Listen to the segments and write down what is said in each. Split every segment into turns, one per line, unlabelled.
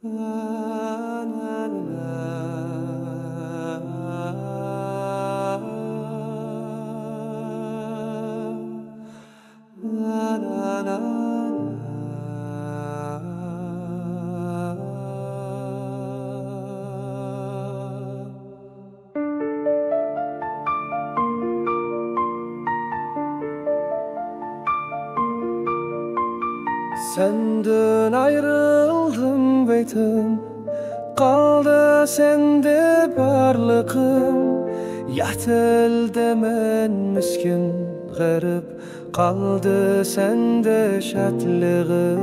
Senden ayrıldım beytim, kaldı sende barlığım. Yat elde men miskin garip, kaldı sende şadlığım.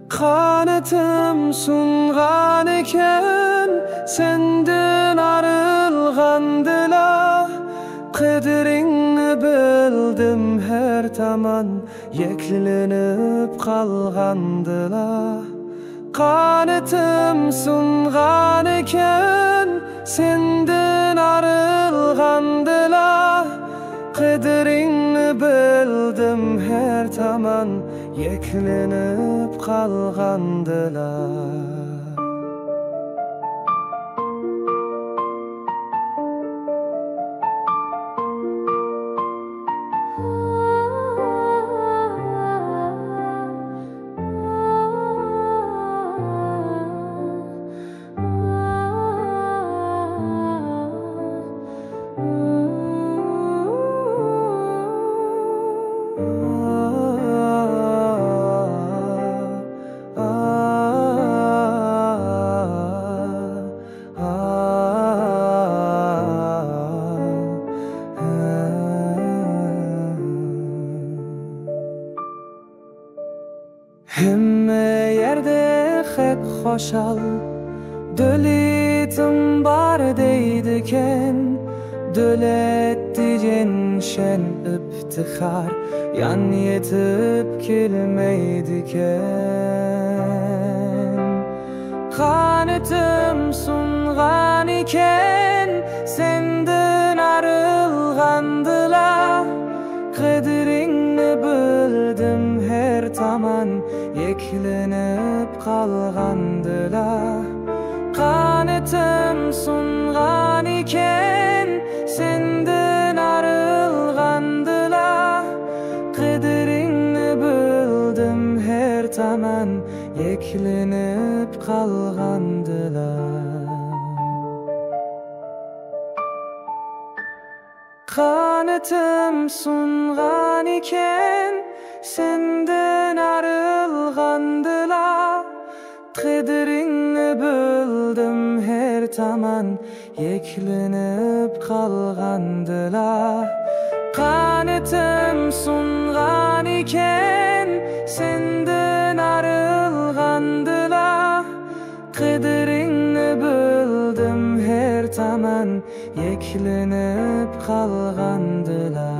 Kanatım sungan eken, senden arılgandıla. Qadrini bildim her taman, yeklenip kalgandıla. Kanatım sungan eken, senden arılgandıla. Qadrini bildim her taman, yeklenip kalgandıla. Himme yerde hep hoşal, döletim bar deydiken. Dölet diyen şen iftihar, yan yetip kelmeydiken. Kanatım sungan iken, senden arılgandıla. Qadrini bildim her taman, yeklenip kalgandıla. Kanatım sungan iken, senden arılgandıla. Qadrini bildim her taman, yeklenip kalgandıla. Kanatım sungan iken, senden arılgandıla. Qadrini bildim her taman, yeklenip kalgandıla. Kanatım sungan iken, senden arılgandıla. Qadrini bildim her taman, yeklenip kalgandıla.